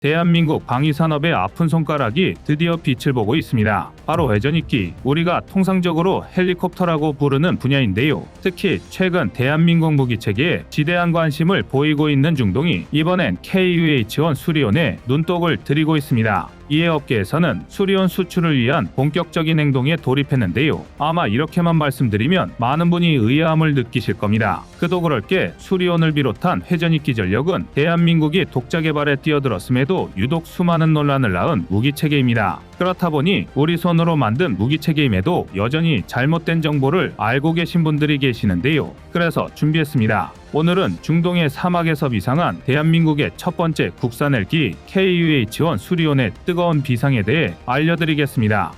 대한민국 방위산업의 아픈 손가락이 드디어 빛을 보고 있습니다. 바로 회전익기, 우리가 통상적으로 헬리콥터라고 부르는 분야인데요. 특히 최근 대한민국 무기체계에 지대한 관심을 보이고 있는 중동이 이번엔 KUH-1 수리온에 눈독을 들이고 있습니다. 이에 업계에서는 수리온 수출을 위한 본격적인 행동에 돌입했는데요. 아마 이렇게만 말씀드리면 많은 분이 의아함을 느끼실 겁니다. 그도 그럴 게 수리온을 비롯한 회전익기 전력은 대한민국이 독자 개발에 뛰어들었음에도 유독 수많은 논란을 낳은 무기체계입니다. 그렇다 보니 우리 손으로 만든 무기체계임에도 여전히 잘못된 정보를 알고 계신 분들이 계시는데요. 그래서 준비했습니다. 오늘은 중동의 사막에서 비상한 대한민국의 첫 번째 국산 헬기 KUH-1 수리온의 뜨거운 비상에 대해 알려드리겠습니다.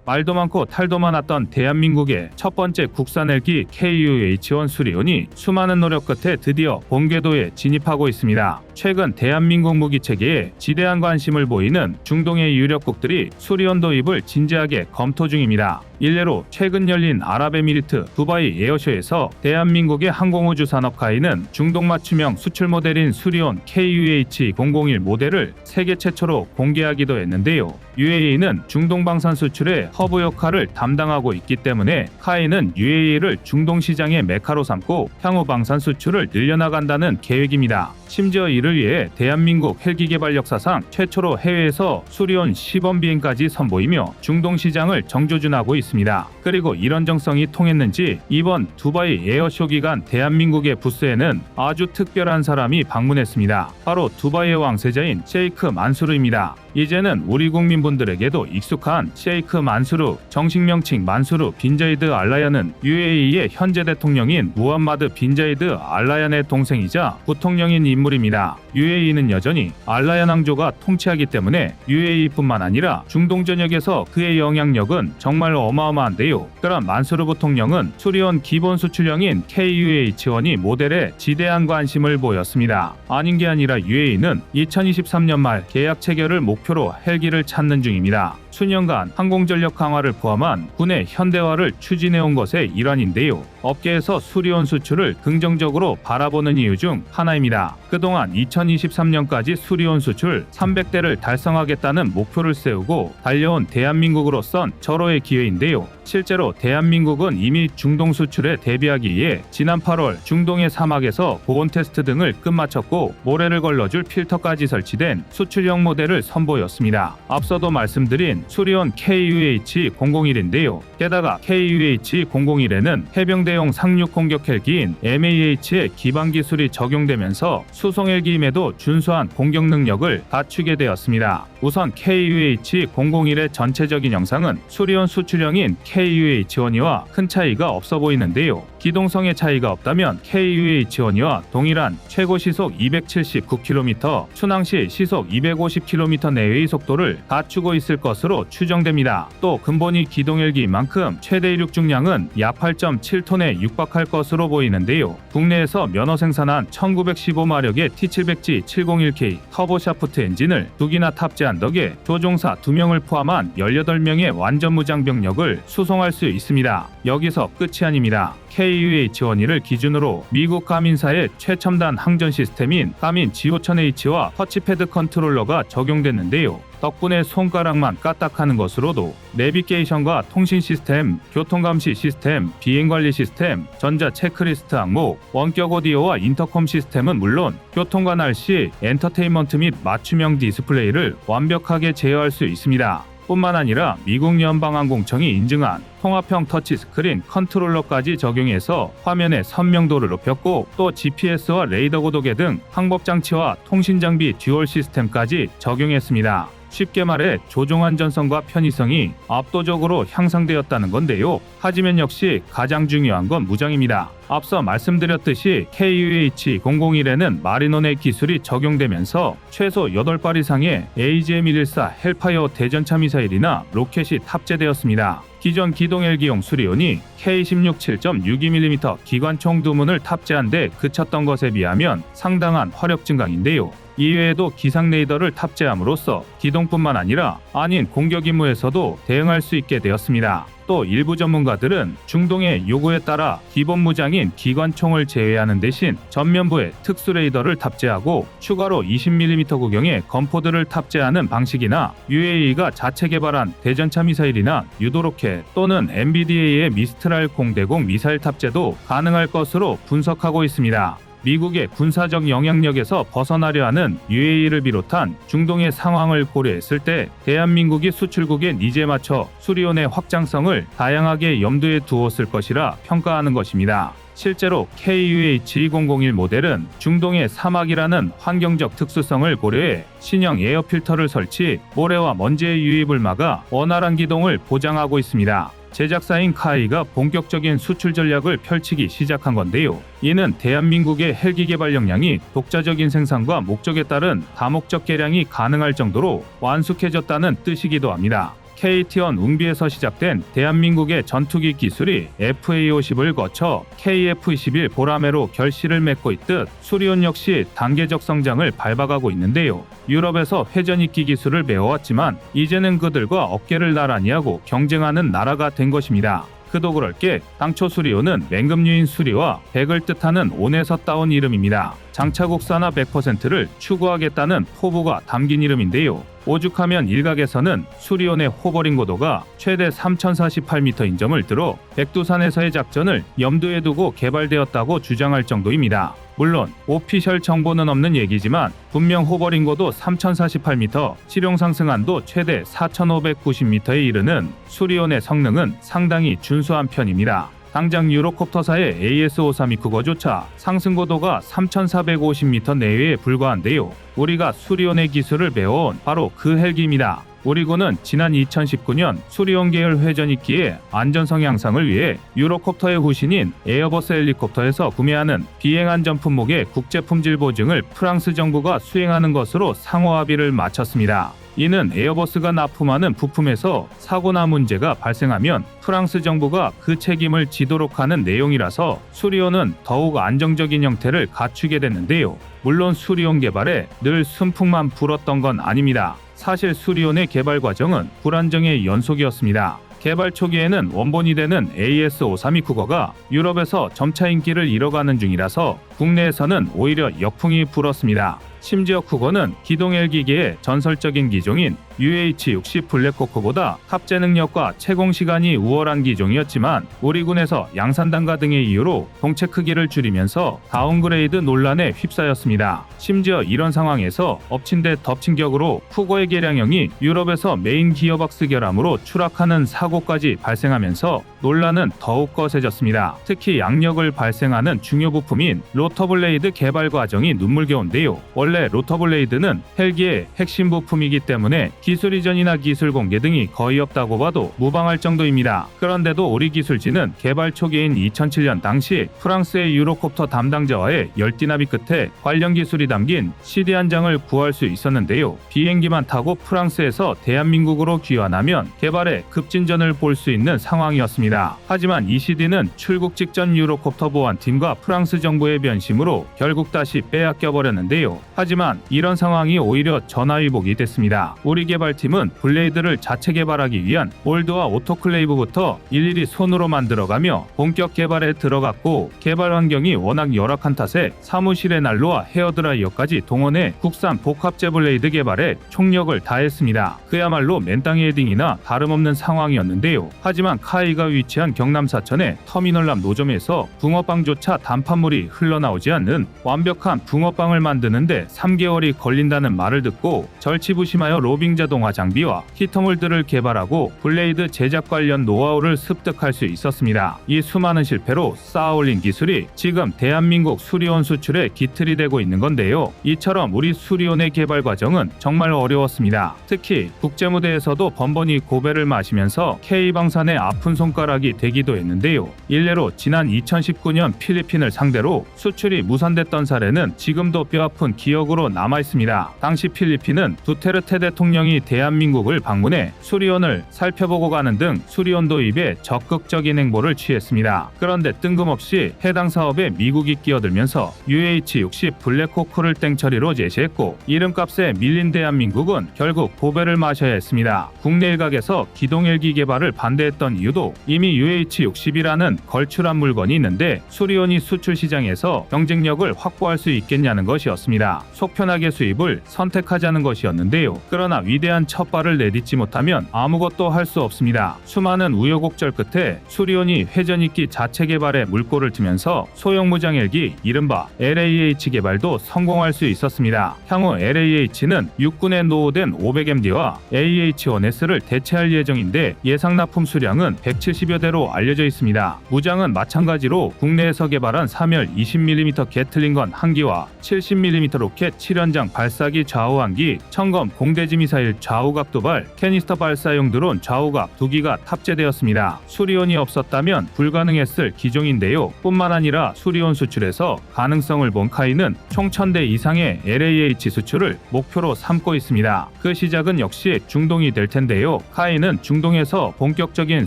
말도 많고 탈도 많았던 대한민국의 첫 번째 국산 헬기 KUH-1 수리온이 수많은 노력 끝에 드디어 본궤도에 진입하고 있습니다. 최근 대한민국 무기체계에 지대한 관심을 보이는 중동의 유력국들이 수리온 도입을 진지하게 검토 중입니다. 일례로 최근 열린 아랍에미리트 두바이 에어쇼에서 대한민국의 항공우주 산업카이는 중동 맞춤형 수출 모델인 수리온 KUH-001 모델을 세계 최초로 공개하기도 했는데요. UAE는 중동 방산 수출의 허브 역할을 담당하고 있기 때문에 카이는 UAE를 중동 시장의 메카로 삼고 향후 방산 수출을 늘려나간다는 계획입니다. 심지어 이를 위해 대한민국 헬기 개발 역사상 최초로 해외에서 수리온 시범 비행까지 선보이며 중동 시장을 정조준하고 있습니다. 그리고 이런 정성이 통했는지 이번 두바이 에어쇼 기간 대한민국의 부스에는 아주 특별한 사람이 방문했습니다. 바로 두바이의 왕세자인 셰이크 만수르입니다. 이제는 우리 국민분들에게도 익숙한 셰이크 만수르, 정식 명칭 만수르 빈 자이드 알라얀은 UAE의 현재 대통령인 무함마드 빈 자이드 알라얀의 동생이자 부통령인 인물입니다. UAE는 여전히 알라얀 왕조가 통치하기 때문에 UAE뿐만 아니라 중동 전역에서 그의 영향력은 정말 어마어마한데요. 그런 만수르 부통령은 수리온 기본 수출형인 KUH-1이 모델에 지대한 관심을 보였습니다. 아닌 게 아니라 UAE는 2023년 말 계약 체결을 목표로 헬기를 찾는 중입니다. 수년간 항공전력 강화를 포함한 군의 현대화를 추진해온 것의 일환인데요. 업계에서 수리온 수출을 긍정적으로 바라보는 이유 중 하나입니다. 그동안 2023년까지 수리온 수출 300대를 달성하겠다는 목표를 세우고 달려온 대한민국으로선 절호의 기회인데요. 실제로 대한민국은 이미 중동 수출에 대비하기 위해 지난 8월 중동의 사막에서 보온 테스트 등을 끝마쳤고 모래를 걸러줄 필터까지 설치된 수출형 모델을 선보였습니다. 앞서도 말씀드린 수리온 KUH-001인데요. 게다가 KUH-001에는 해병대용 상륙 공격 헬기인 MAH의 기반 기술이 적용되면서 수송 헬기임에도 준수한 공격 능력을 갖추게 되었습니다. 우선 KUH-001의 전체적인 형상은 수리온 수출형인 KUH-1이와 큰 차이가 없어 보이는데요. 기동성의 차이가 없다면 KUH-1이와 동일한 최고 시속 279km, 순항시 시속 250km 내외의 속도를 갖추고 있을 것으로 추정됩니다. 또 근본이 기동헬기인 만큼 최대 이륙 중량은 약 8.7톤에 육박할 것으로 보이는데요. 국내에서 면허 생산한 1915마력의 T700G 701K 터보샤프트 엔진을 2기나 탑재한 덕에 조종사 2명을 포함한 18명의 완전 무장 병력을 수송할 수 있습니다. 여기서 끝이 아닙니다. KUH-1을 기준으로 미국 가민사의 최첨단 항전 시스템인 가민 G5000H와 터치패드 컨트롤러가 적용됐는데요. 덕분에 손가락만 까딱하는 것으로도 내비게이션과 통신 시스템, 교통감시 시스템, 비행관리 시스템, 전자 체크리스트 항목, 원격 오디오와 인터컴 시스템은 물론 교통과 날씨, 엔터테인먼트 및 맞춤형 디스플레이를 완벽하게 제어할 수 있습니다. 뿐만 아니라 미국 연방항공청이 인증한 통합형 터치스크린 컨트롤러까지 적용해서 화면의 선명도를 높였고 또 GPS와 레이더 고도계 등 항법장치와 통신장비 듀얼 시스템까지 적용했습니다. 쉽게 말해 조종 안전성과 편의성이 압도적으로 향상되었다는 건데요. 하지만 역시 가장 중요한 건 무장입니다. 앞서 말씀드렸듯이 KUH-001에는 마리논의 기술이 적용되면서 최소 8발 이상의 AGM-114 헬파이어 대전차 미사일이나 로켓이 탑재되었습니다. 기존 기동헬기용 수리온이 K-16 7.62mm 기관총 2문을 탑재한 데 그쳤던 것에 비하면 상당한 화력 증강인데요. 이외에도 기상 레이더를 탑재함으로써 기동뿐만 아니라 아닌 공격 임무에서도 대응할 수 있게 되었습니다. 또 일부 전문가들은 중동의 요구에 따라 기본 무장인 기관총을 제외하는 대신 전면부에 특수 레이더를 탑재하고 추가로 20mm 구경의 건포드를 탑재하는 방식이나 UAE가 자체 개발한 대전차 미사일이나 유도로켓 또는 MBDA의 미스트랄 0대공 미사일 탑재도 가능할 것으로 분석하고 있습니다. 미국의 군사적 영향력에서 벗어나려 하는 UAE를 비롯한 중동의 상황을 고려했을 때 대한민국이 수출국의 니즈에 맞춰 수리온의 확장성을 다양하게 염두에 두었을 것이라 평가하는 것입니다. 실제로 KUH-2001 모델은 중동의 사막이라는 환경적 특수성을 고려해 신형 에어필터를 설치, 모래와 먼지의 유입을 막아 원활한 기동을 보장하고 있습니다. 제작사인 카이가 본격적인 수출 전략을 펼치기 시작한 건데요. 이는 대한민국의 헬기 개발 역량이 독자적인 생산과 목적에 따른 다목적 개량이 가능할 정도로 완숙해졌다는 뜻이기도 합니다. KT-1 웅비에서 시작된 대한민국의 전투기 기술이 FA-50을 거쳐 KF-21 보라매로 결실을 맺고 있듯 수리온 역시 단계적 성장을 밟아가고 있는데요. 유럽에서 회전익기 기술을 배워왔지만 이제는 그들과 어깨를 나란히 하고 경쟁하는 나라가 된 것입니다. 그도 그럴 게 당초 수리온은 맹금류인 수리와 백을 뜻하는 온에서 따온 이름입니다. 장차 국산화 100%를 추구하겠다는 포부가 담긴 이름인데요. 오죽하면 일각에서는 수리온의 호버링 고도가 최대 3048m인 점을 들어 백두산에서의 작전을 염두에 두고 개발되었다고 주장할 정도입니다. 물론 오피셜 정보는 없는 얘기지만 분명 호버링 고도 3048m, 실용 상승한도 최대 4590m에 이르는 수리온의 성능은 상당히 준수한 편입니다. 당장 유로콥터사의 AS-5329거조차 상승고도가 3450m 내외에 불과한데요. 우리가 수리온의 기술을 배워온 바로 그 헬기입니다. 우리군은 지난 2019년 수리온 계열 회전익기의 안전성 향상을 위해 유로콥터의 후신인 에어버스 헬리콥터에서 구매하는 비행안전 품목의 국제품질 보증을 프랑스 정부가 수행하는 것으로 상호 합의를 마쳤습니다. 이는 에어버스가 납품하는 부품에서 사고나 문제가 발생하면 프랑스 정부가 그 책임을 지도록 하는 내용이라서 수리온은 더욱 안정적인 형태를 갖추게 됐는데요. 물론 수리온 개발에 늘 순풍만 불었던 건 아닙니다. 사실 수리온의 개발 과정은 불안정의 연속이었습니다. 개발 초기에는 원본이 되는 AS-5329가 유럽에서 점차 인기를 잃어가는 중이라서 국내에서는 오히려 역풍이 불었습니다. 심지어 쿠거는 기동 헬기계의 전설적인 기종인 UH-60 블랙호크보다 탑재 능력과 채공 시간이 우월한 기종이었지만 우리 군에서 양산단가 등의 이유로 동체 크기를 줄이면서 다운그레이드 논란에 휩싸였습니다. 심지어 이런 상황에서 엎친 데 덮친 격으로 쿠거의 개량형이 유럽에서 메인 기어박스 결함으로 추락하는 사고까지 발생하면서 논란은 더욱 거세졌습니다. 특히 양력을 발생하는 중요 부품인 로터블레이드 개발 과정이 눈물겨운데요. 원래 로터블레이드는 헬기의 핵심 부품이기 때문에 기술 이전이나 기술 공개 등이 거의 없다고 봐도 무방할 정도입니다. 그런데도 우리 기술진은 개발 초기인 2007년 당시 프랑스의 유로콥터 담당자와의 열띠나비 끝에 관련 기술이 담긴 CD 한 장을 구할 수 있었는데요. 비행기만 타고 프랑스에서 대한민국으로 귀환하면 개발에 급진전을 볼 수 있는 상황이었습니다. 하지만 이 CD는 출국 직전 유로콥터 보안팀과 프랑스 정부의 변심으로 결국 다시 빼앗겨 버렸는데요. 하지만 이런 상황이 오히려 전화위복이 됐습니다. 우리 개발팀은 블레이드를 자체 개발하기 위한 몰드와 오토클레이브부터 일일이 손으로 만들어가며 본격 개발에 들어갔고 개발 환경이 워낙 열악한 탓에 사무실의 난로와 헤어드라이어까지 동원해 국산 복합제 블레이드 개발에 총력을 다했습니다. 그야말로 맨땅 헤딩이나 다름없는 상황이었는데요. 하지만 카이가 위치한 경남 사천의 터미널 앞 노점에서 붕어빵조차 단판물이 흘러나오지 않는 완벽한 붕어빵을 만드는데 3개월이 걸린다는 말을 듣고 절치부심하여 로빙 자동화 장비와 히터몰드를 개발하고 블레이드 제작 관련 노하우를 습득할 수 있었습니다. 이 수많은 실패로 쌓아올린 기술이 지금 대한민국 수리온 수출의 기틀이 되고 있는 건데요. 이처럼 우리 수리온의 개발 과정은 정말 어려웠습니다. 특히 국제무대에서도 번번이 고배를 마시면서 K방산의 아픈 손가락이 되기도 했는데요. 일례로 지난 2019년 필리핀을 상대로 수출 수출이 무산됐던 사례는 지금도 뼈아픈 기억으로 남아 있습니다. 당시 필리핀은 두테르테 대통령이 대한민국을 방문해 수리온을 살펴보고 가는 등 수리온 도입에 적극적인 행보를 취했습니다. 그런데 뜬금없이 해당 사업에 미국이 끼어들면서 UH-60 블랙호크를 땡처리로 제시했고 이름값에 밀린 대한민국은 결국 보배를 마셔야 했습니다. 국내 일각에서 기동헬기 개발을 반대했던 이유도 이미 UH-60이라는 걸출한 물건이 있는데 수리온이 수출 시장에서 경쟁력을 확보할 수 있겠냐는 것이었습니다. 속편하게 수입을 선택하자는 것이었는데요. 그러나 위대한 첫발을 내딛지 못하면 아무것도 할 수 없습니다. 수많은 우여곡절 끝에 수리온이 회전익기 자체 개발에 물꼬를 트면서 소형 무장헬기 이른바 LAH 개발도 성공할 수 있었습니다. 향후 LAH는 육군에 노후된 500MD와 AH-1S를 대체할 예정인데 예상 납품 수량은 170여 대로 알려져 있습니다. 무장은 마찬가지로 국내에서 개발한 3열 20mm 게틀링건 1기와 70mm 로켓 7연장 발사기 좌우 1기, 청검 공대지 미사일 좌우각 도발, 캐니스터 발사용 드론 좌우각 2기가 탑재되었습니다. 수리온이 없었다면 불가능했을 기종인데요. 뿐만 아니라 수리온 수출에서 가능성을 본 카이는 총 1000대 이상의 LAH 수출을 목표로 삼고 있습니다. 그 시작은 역시 중동이 될 텐데요. 카이는 중동에서 본격적인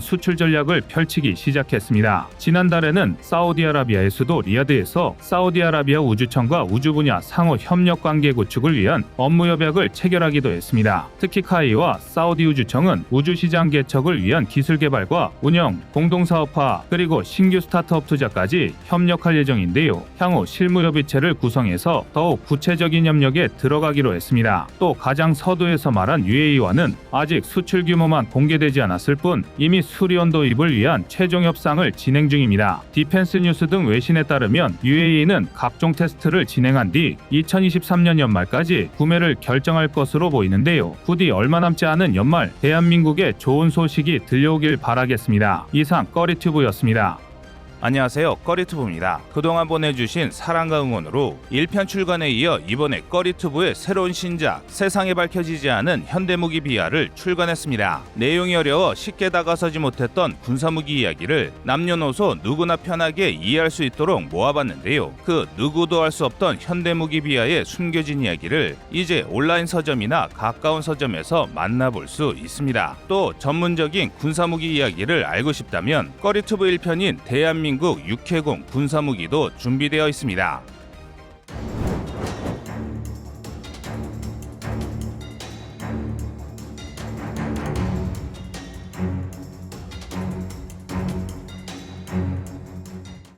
수출 전략을 펼치기 시작했습니다. 지난달에는 사우디아라비아의 수도 리야드에서 사우디아라비아 우주청과 우주 분야 상호 협력 관계 구축을 위한 업무 협약을 체결하기도 했습니다. 특히 카이와 사우디 우주청은 우주시장 개척을 위한 기술 개발과 운영, 공동사업화, 그리고 신규 스타트업 투자까지 협력할 예정인데요. 향후 실무협의체를 구성해서 더욱 구체적인 협력에 들어가기로 했습니다. 또 가장 서두에서 말한 UAE와는 아직 수출 규모만 공개되지 않았을 뿐 이미 수리온 도입을 위한 최종 협상을 진행 중입니다. 디펜스 뉴스 등 외신에 따르면 UAE는 각종 테스트를 진행한 뒤 2023년 연말까지 구매를 결정할 것으로 보이는데요. 부디 얼마 남지 않은 연말 대한민국에 좋은 소식이 들려오길 바라겠습니다. 이상 꺼리튜브였습니다. 안녕하세요, 꺼리튜브입니다. 그동안 보내주신 사랑과 응원으로 1편 출간에 이어 이번에 꺼리튜브의 새로운 신작 세상에 밝혀지지 않은 현대무기 비하를 출간했습니다. 내용이 어려워 쉽게 다가서지 못했던 군사무기 이야기를 남녀노소 누구나 편하게 이해할 수 있도록 모아봤는데요. 그 누구도 알 수 없던 현대무기 비하의 숨겨진 이야기를 이제 온라인 서점이나 가까운 서점에서 만나볼 수 있습니다. 또 전문적인 군사무기 이야기를 알고 싶다면 꺼리튜브 1편인 대한민국 육해공 군사무기도 준비되어 있습니다.